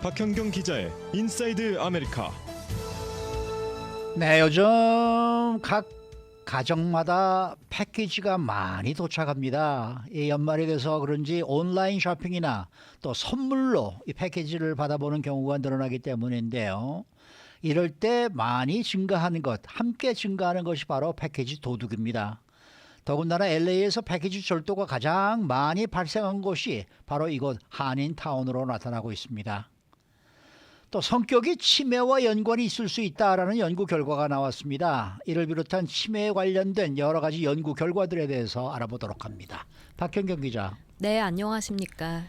박현경 기자의 인사이드 아메리카. 네, 요즘 각 가정마다 패키지가 많이 도착합니다. 이 연말이 돼서 그런지 온라인 쇼핑이나 또 선물로 이 패키지를 받아보는 경우가 늘어나기 때문인데요. 이럴 때 많이 증가하는 것, 함께 증가하는 것이 바로 패키지 도둑입니다. 더군다나 LA에서 패키지 절도가 가장 많이 발생한 곳이 바로 이곳 한인타운으로 나타나고 있습니다. 또 성격이 치매와 연관이 있을 수 있다라는 연구 결과가 나왔습니다. 이를 비롯한 치매에 관련된 여러 가지 연구 결과들에 대해서 알아보도록 합니다. 박현경 기자. 네, 안녕하십니까.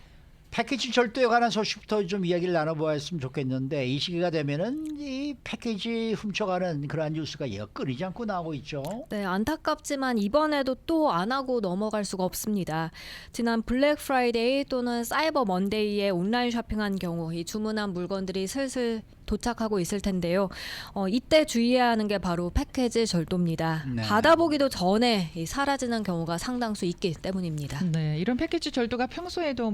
패키지 절도에 관한 소식부터 좀 이야기를 나눠보았으면 좋겠는데 이 시기가 되면은 이 패키지 훔쳐가는 그러한 뉴스가 끊이지 않고 나오고 있죠. 네, 안타깝지만 이번에도 또 안 하고 넘어갈 수가 없습니다. 지난 블랙 프라이데이 또는 사이버 먼데이에 온라인 쇼핑한 경우 이 주문한 물건들이 슬슬 도착하고 있을 텐데요. 이때 주의해야 하는 게 바로 패키지 절도입니다. 네. 받아보기도 전에 사라지는 경우가 상당수 있기 때문입니다. 네, 이런 패키지 절도가 평소에도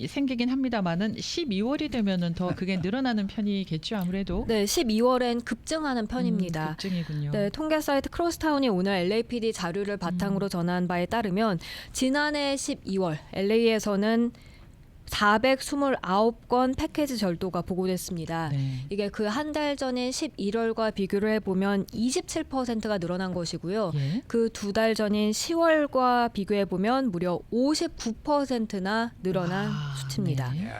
생기긴 합니다만은 12월이 되면은 더 그게 늘어나는 편이겠죠, 아무래도. 네, 12월엔 급증하는 편입니다. 급증이군요. 네, 통계 사이트 크로스타운이 오늘 LAPD 자료를 바탕으로 전한 바에 따르면 지난해 12월 LA에서는 429건 패키지 절도가 보고됐습니다. 네. 이게 그 한 달 전인 11월과 비교를 해보면 27%가 늘어난 것이고요. 예. 그 두 달 전인 10월과 비교해보면 무려 59%나 늘어난 수치입니다. 네.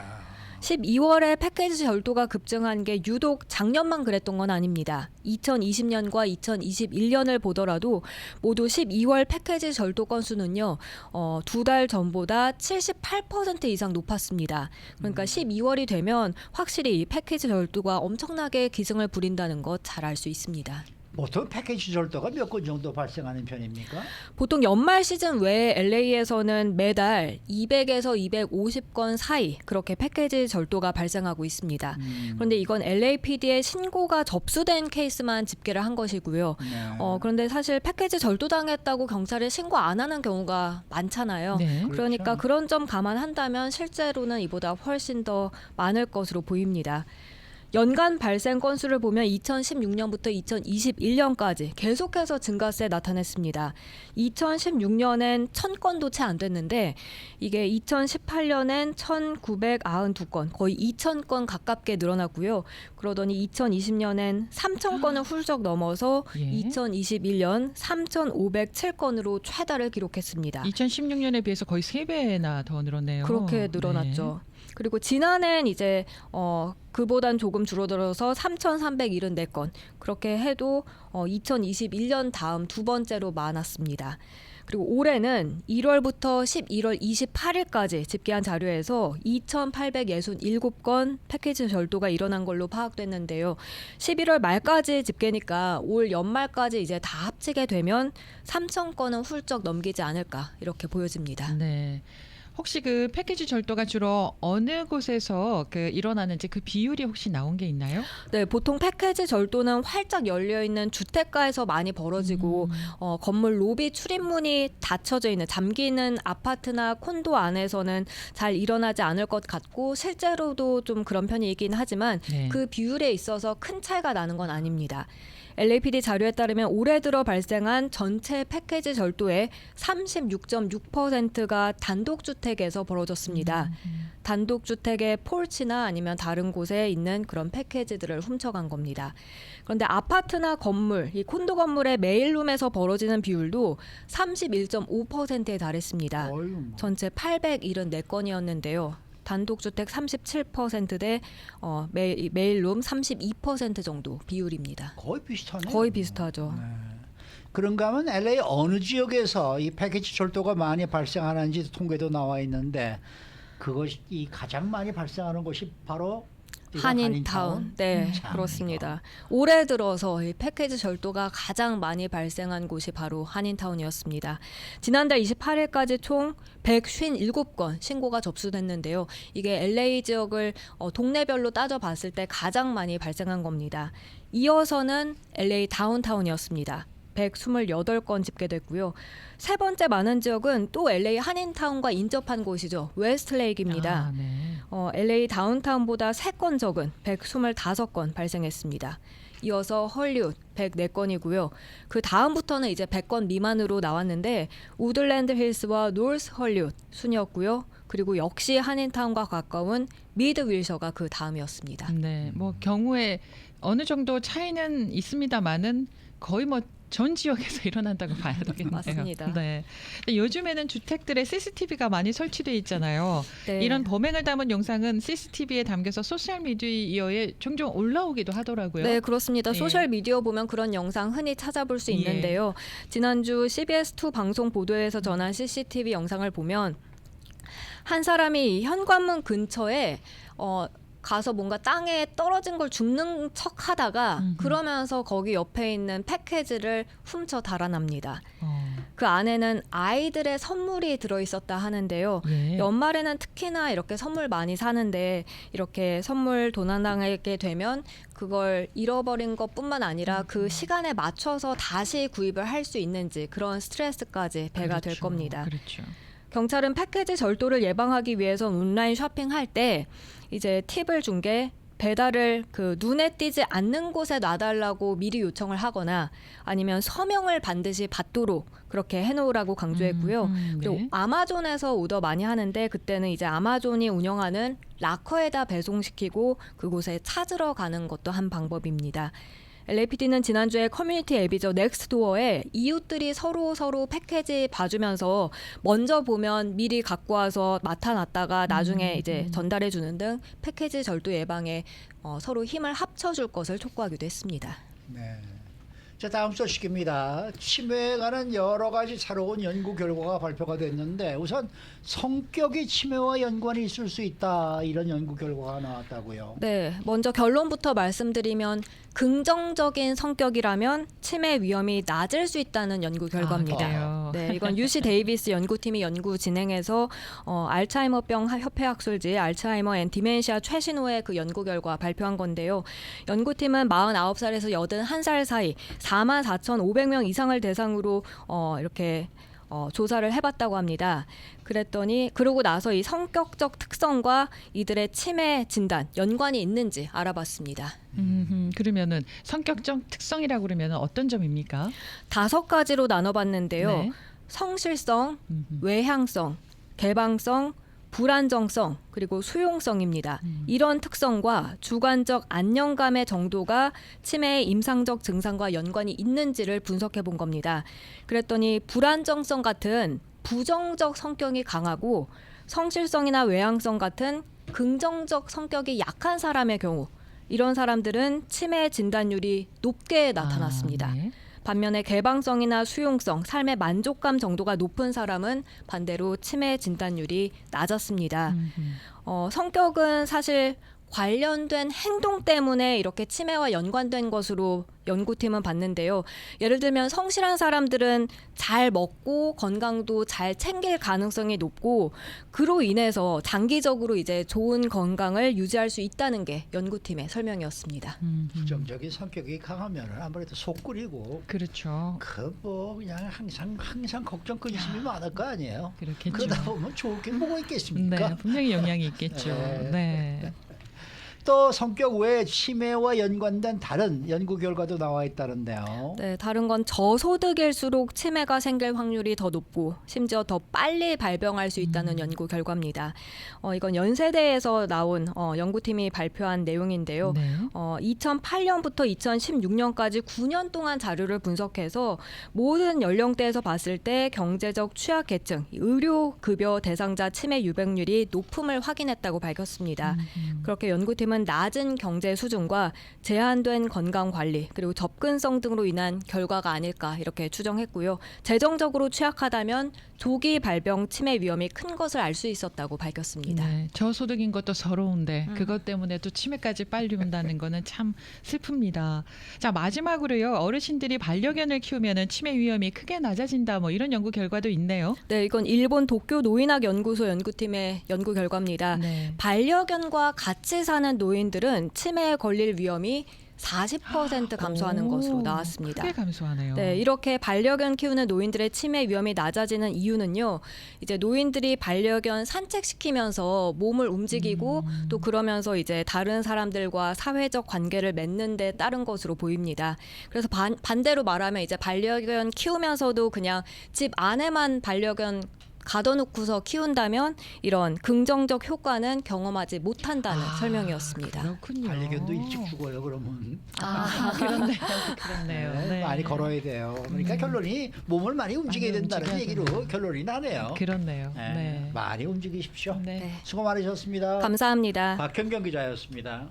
12월에 패키지 절도가 급증한 게 유독 작년만 그랬던 건 아닙니다. 2020년과 2021년을 보더라도 모두 12월 패키지 절도 건수는요. 두 달 전보다 78% 이상 높았습니다. 그러니까 12월이 되면 확실히 이 패키지 절도가 엄청나게 기승을 부린다는 것 잘 알 수 있습니다. 보통 패키지 절도가 몇 건 정도 발생하는 편입니까? 보통 연말 시즌 외에 LA에서는 매달 200에서 250건 사이 그렇게 패키지 절도가 발생하고 있습니다. 그런데 이건 LAPD의 신고가 접수된 케이스만 집계를 한 것이고요. 네. 그런데 사실 패키지 절도당했다고 경찰에 신고 안 하는 경우가 많잖아요. 네. 그러니까 그렇죠. 그런 점 감안한다면 실제로는 이보다 훨씬 더 많을 것으로 보입니다. 연간 발생 건수를 보면 2016년부터 2021년까지 계속해서 증가세 나타냈습니다. 2016년엔 1000건도 채 안 됐는데 이게 2018년엔 1992건, 거의 2000건 가깝게 늘어났고요. 그러더니 2020년엔 3000건을 훌쩍 넘어서 예. 2021년 3507건으로 최다를 기록했습니다. 2016년에 비해서 거의 3배나 더 늘었네요. 그렇게 늘어났죠. 그리고 지난해는 이제 그보단 조금 줄어들어서 3,374건. 그렇게 해도 2021년 다음 두 번째로 많았습니다. 그리고 올해는 1월부터 11월 28일까지 집계한 자료에서 2,867건 패키지 절도가 일어난 걸로 파악됐는데요. 11월 말까지 집계니까 올 연말까지 이제 다 합치게 되면 3,000건은 훌쩍 넘기지 않을까 이렇게 보여집니다. 네. 혹시 그 패키지 절도가 주로 어느 곳에서 일어나는지 그 비율이 혹시 나온 게 있나요? 네, 보통 패키지 절도는 활짝 열려 있는 주택가에서 많이 벌어지고 건물 로비 출입문이 닫혀져 있는 잠기는 아파트나 콘도 안에서는 잘 일어나지 않을 것 같고 실제로도 좀 그런 편이긴 하지만 네. 그 비율에 있어서 큰 차이가 나는 건 아닙니다. LAPD 자료에 따르면 올해 들어 발생한 전체 패키지 절도의 36.6%가 단독주택에서 벌어졌습니다. 단독주택의 폴치나 아니면 다른 곳에 있는 그런 패키지들을 훔쳐간 겁니다. 그런데 아파트나 건물, 이 콘도 건물의 메일룸에서 벌어지는 비율도 31.5%에 달했습니다. 전체 874건이었는데요. 단독주택 37%대 메일룸 32% 정도 비율입니다. 거의 비슷하네요. 거의 비슷하죠. 네. 그런가 하면 LA 어느 지역에서 이 패키지 절도가 많이 발생하는지 통계도 나와 있는데 그것이 가장 많이 발생하는 곳이 바로 한인타운. 네, 참, 그렇습니다. 올해 들어서 이 패키지 절도가 가장 많이 발생한 곳이 바로 한인타운이었습니다. 지난달 28일까지 총 157건 신고가 접수됐는데요. 이게 LA 지역을 동네별로 따져봤을 때 가장 많이 발생한 겁니다. 이어서는 LA 다운타운이었습니다. 128건 집계됐고요. 세 번째 많은 지역은 또 LA 한인타운과 인접한 곳이죠. 웨스트레이크입니다. 네. LA 다운타운보다 3건 적은 125건 발생했습니다. 이어서 헐리우드 104건이고요. 그 다음부터는 이제 100건 미만으로 나왔는데 우드랜드 힐스와 노스 헐리우드 순이었고요. 그리고 역시 한인타운과 가까운 미드 윌셔가 그 다음이었습니다. 네, 뭐 경우에 어느 정도 차이는 있습니다만은 거의 뭐 전 지역에서 일어난다고 봐야 되겠네요. 맞습니다. 네. 근데 요즘에는 주택들에 CCTV가 많이 설치돼 있잖아요. 네. 이런 범행을 담은 영상은 CCTV에 담겨서 소셜 미디어에 종종 올라오기도 하더라고요. 네, 그렇습니다. 예. 소셜 미디어 보면 그런 영상 흔히 찾아볼 수 예. 있는데요. 지난주 CBS2 방송 보도에서 전한 CCTV 영상을 보면 한 사람이 현관문 근처에 가서 뭔가 땅에 떨어진 걸 줍는 척 하다가 그러면서 거기 옆에 있는 패키지를 훔쳐 달아납니다. 그 안에는 아이들의 선물이 들어있었다 하는데요. 예. 연말에는 특히나 이렇게 선물 많이 사는데 이렇게 선물 도난당하게 되면 그걸 잃어버린 것뿐만 아니라 그 시간에 맞춰서 다시 구입을 할 수 있는지 그런 스트레스까지 배가 될 그렇죠. 겁니다. 그렇죠. 경찰은 패키지 절도를 예방하기 위해서 온라인 쇼핑할 때 이제 팁을 준 게 배달을 그 눈에 띄지 않는 곳에 놔달라고 미리 요청을 하거나 아니면 서명을 반드시 받도록 그렇게 해놓으라고 강조했고요. 그리고 네. 아마존에서 오더 많이 하는데 그때는 이제 아마존이 운영하는 락커에다 배송시키고 그곳에 찾으러 가는 것도 한 방법입니다. LAPD는 지난주에 커뮤니티 앱이죠. 넥스트도어에 이웃들이 서로 패키지 봐주면서 먼저 보면 미리 갖고 와서 맡아놨다가 나중에 이제 전달해 주는 등 패키지 절도 예방에 서로 힘을 합쳐줄 것을 촉구하기도 했습니다. 네. 자, 다음 소식입니다. 치매에 관한 여러 가지 새로운 연구 결과가 발표가 됐는데 우선 성격이 치매와 연관이 있을 수 있다 이런 연구 결과가 나왔다고요. 네, 먼저 결론부터 말씀드리면 긍정적인 성격이라면 치매 위험이 낮을 수 있다는 연구 결과입니다. 그래요? 네, 이건 UC 데이비스 연구팀이 연구 진행해서 알츠하이머병 협회학술지 알츠하이머 앤 디멘시아 최신호의 그 연구 결과 발표한 건데요. 연구팀은 49살에서 81살 사이 44,500명 이상을 대상으로 이렇게 조사를 해봤다고 합니다. 그랬더니 그러고 나서 이 성격적 특성과 이들의 치매 진단 연관이 있는지 알아봤습니다. 그러면은 성격적 특성이라고 그러면 어떤 점입니까? 5가지로 나눠봤는데요. 네. 성실성, 외향성, 개방성, 불안정성, 그리고 수용성입니다. 이런 특성과 주관적 안정감의 정도가 치매의 임상적 증상과 연관이 있는지를 분석해 본 겁니다. 그랬더니 불안정성 같은 부정적 성격이 강하고 성실성이나 외향성 같은 긍정적 성격이 약한 사람의 경우 이런 사람들은 치매 진단율이 높게 나타났습니다. 네. 반면에 개방성이나 수용성, 삶의 만족감 정도가 높은 사람은 반대로 치매 진단율이 낮았습니다. 성격은 사실 관련된 행동 때문에 이렇게 치매와 연관된 것으로 연구팀은 봤는데요. 예를 들면 성실한 사람들은 잘 먹고 건강도 잘 챙길 가능성이 높고 그로 인해서 장기적으로 이제 좋은 건강을 유지할 수 있다는 게 연구팀의 설명이었습니다. 부정적인 성격이 강하면 아무래도 속구리고 그렇죠. 그 뭐 그냥 항상 걱정 근심이 많을 거 아니에요. 그렇겠죠. 그러다 보면 좋을 게 뭐가 있겠습니까? 네, 분명히 영향이 있겠죠. 네. 네. 또 성격 외에 치매와 연관된 다른 연구 결과도 나와 있다는데요. 네, 다른 건 저소득일수록 치매가 생길 확률이 더 높고 심지어 더 빨리 발병할 수 있다는 연구 결과입니다. 이건 연세대에서 나온 연구팀이 발표한 내용인데요. 네. 2008년부터 2016년까지 9년 동안 자료를 분석해서 모든 연령대에서 봤을 때 경제적 취약계층, 의료급여 대상자 치매 유병률이 높음을 확인했다고 밝혔습니다. 그렇게 연구팀은 낮은 경제 수준과 제한된 건강 관리 그리고 접근성 등으로 인한 결과가 아닐까 이렇게 추정했고요. 재정적으로 취약하다면 조기 발병 치매 위험이 큰 것을 알 수 있었다고 밝혔습니다. 네, 저소득인 것도 서러운데 그것 때문에 또 치매까지 빨리 온다는 거는 참 슬픕니다. 자, 마지막으로요. 어르신들이 반려견을 키우면 치매 위험이 크게 낮아진다 뭐 이런 연구 결과도 있네요. 네, 이건 일본 도쿄 노인학 연구소 연구팀의 연구 결과입니다. 네. 반려견과 같이 사는 노인들은 치매에 걸릴 위험이 40% 감소하는 것으로 나왔습니다. 크게 감소하네요. 네, 이렇게 반려견 키우는 노인들의 치매 위험이 낮아지는 이유는요. 이제 노인들이 반려견 산책시키면서 몸을 움직이고 또 그러면서 이제 다른 사람들과 사회적 관계를 맺는 데 따른 것으로 보입니다. 그래서 반대로 말하면 이제 반려견 키우면서도 그냥 집 안에만 반려견 가둬놓고서 키운다면 이런 긍정적 효과는 경험하지 못한다는 설명이었습니다. 그렇군요. 반려견도 일찍 죽어요. 그러면 그렇네요. 그렇네요. 네, 많이 걸어야 돼요. 그러니까 결론이 몸을 많이 움직여야 많이 된다는 움직여야 얘기로 되네요. 결론이 나네요. 그렇네요. 네, 네. 많이 움직이십시오. 네. 네. 수고 많으셨습니다. 감사합니다. 박현경 기자였습니다.